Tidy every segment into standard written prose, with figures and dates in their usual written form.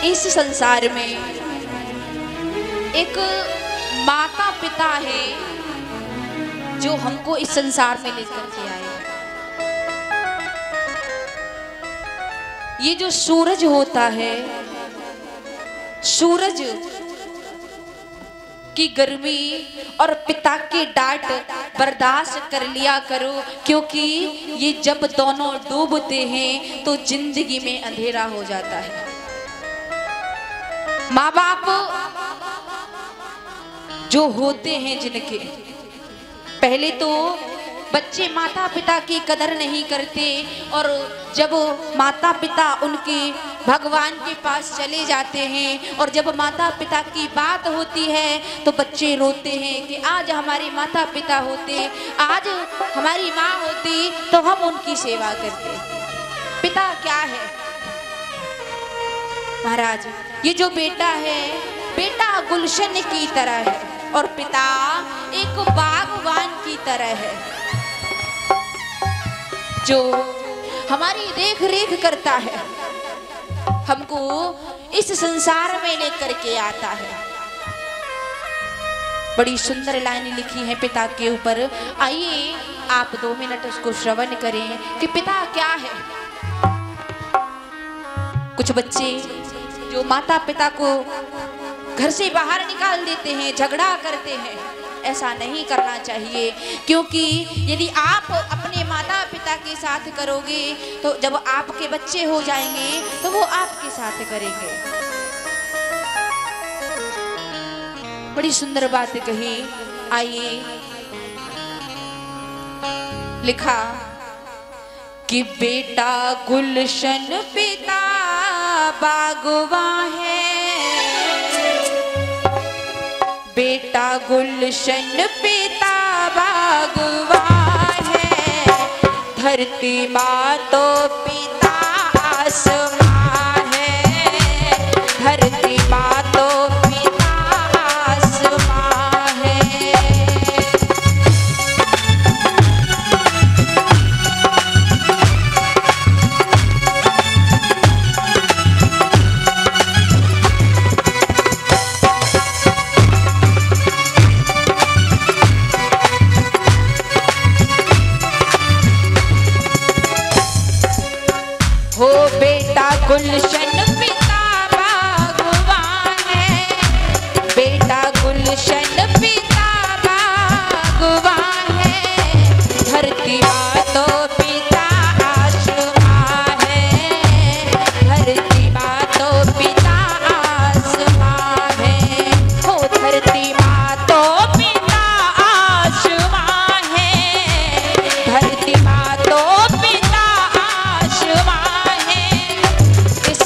इस संसार में एक माता पिता है जो हमको इस संसार में लेकर के आए। ये जो सूरज होता है, सूरज की गर्मी और पिता की डांट बर्दाश्त कर लिया करो, क्योंकि ये जब दोनों डूबते हैं तो जिंदगी में अंधेरा हो जाता है। माँ बाप जो होते हैं जिनके, पहले तो बच्चे माता पिता की कदर नहीं करते, और जब माता पिता उनके भगवान के पास चले जाते हैं और जब माता पिता की बात होती है तो बच्चे रोते हैं कि आज हमारे माता पिता होते, आज हमारी माँ होती तो हम उनकी सेवा करते। पिता क्या है महाराज? ये जो बेटा है, बेटा गुलशन की तरह है और पिता एक बागवान की तरह है जो हमारी देख रेख करता है, हमको इस संसार में लेकर के आता है। बड़ी सुंदर लाइन लिखी है पिता के ऊपर। आइए आप 2 मिनट उसको श्रवण करें कि पिता क्या है। कुछ बच्चे जो माता पिता को घर से बाहर निकाल देते हैं, झगड़ा करते हैं, ऐसा नहीं करना चाहिए, क्योंकि यदि आप अपने माता पिता के साथ करोगे तो जब आपके बच्चे हो जाएंगे तो वो आपके साथ करेंगे। बड़ी सुंदर बात कही। आइए लिखा कि बेटा गुलशन पिता बागवान है, बेटा गुलशन पिता बागवान है, धरती माँ तो पिता आसमां है, धरती माँ तो पिता आसमां है। हो बेटा गुलशन पिता बागवान है, बेटा गुलशन पिता बागवान है, धरती माँ तो पिता आसमां है, धरती माँ तो पिता आसमां है। हो धरती माँ तो पिता आसमां है, धरती माँ तो पिता आसमां। इस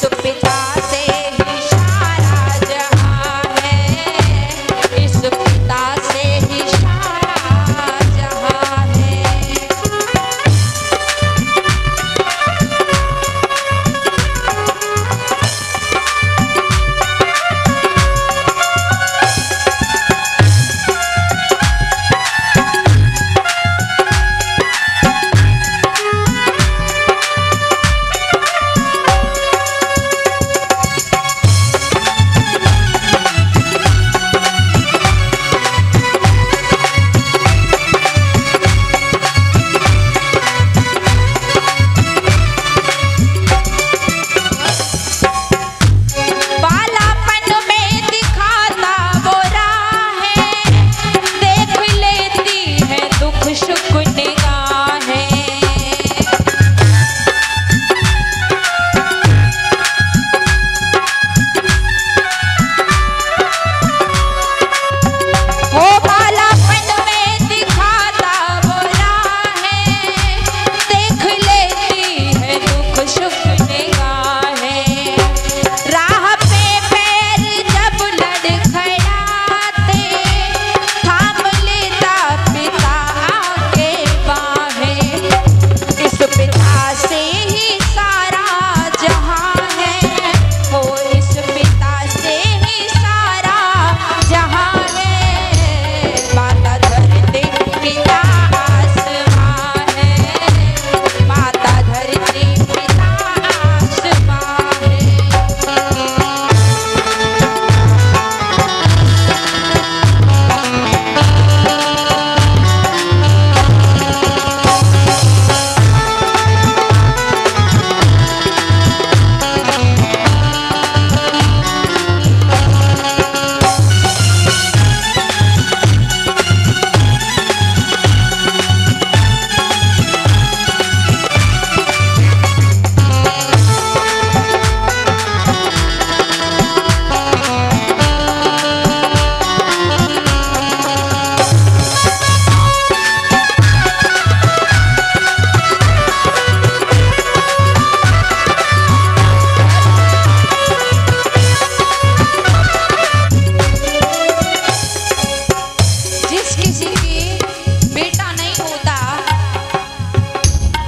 किसी के बेटा नहीं होता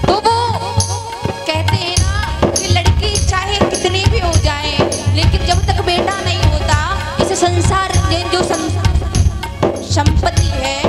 तो वो कहते हैं ना कि लड़की चाहे कितनी भी हो जाए लेकिन जब तक बेटा नहीं होता इस संसार में जो संपत्ति है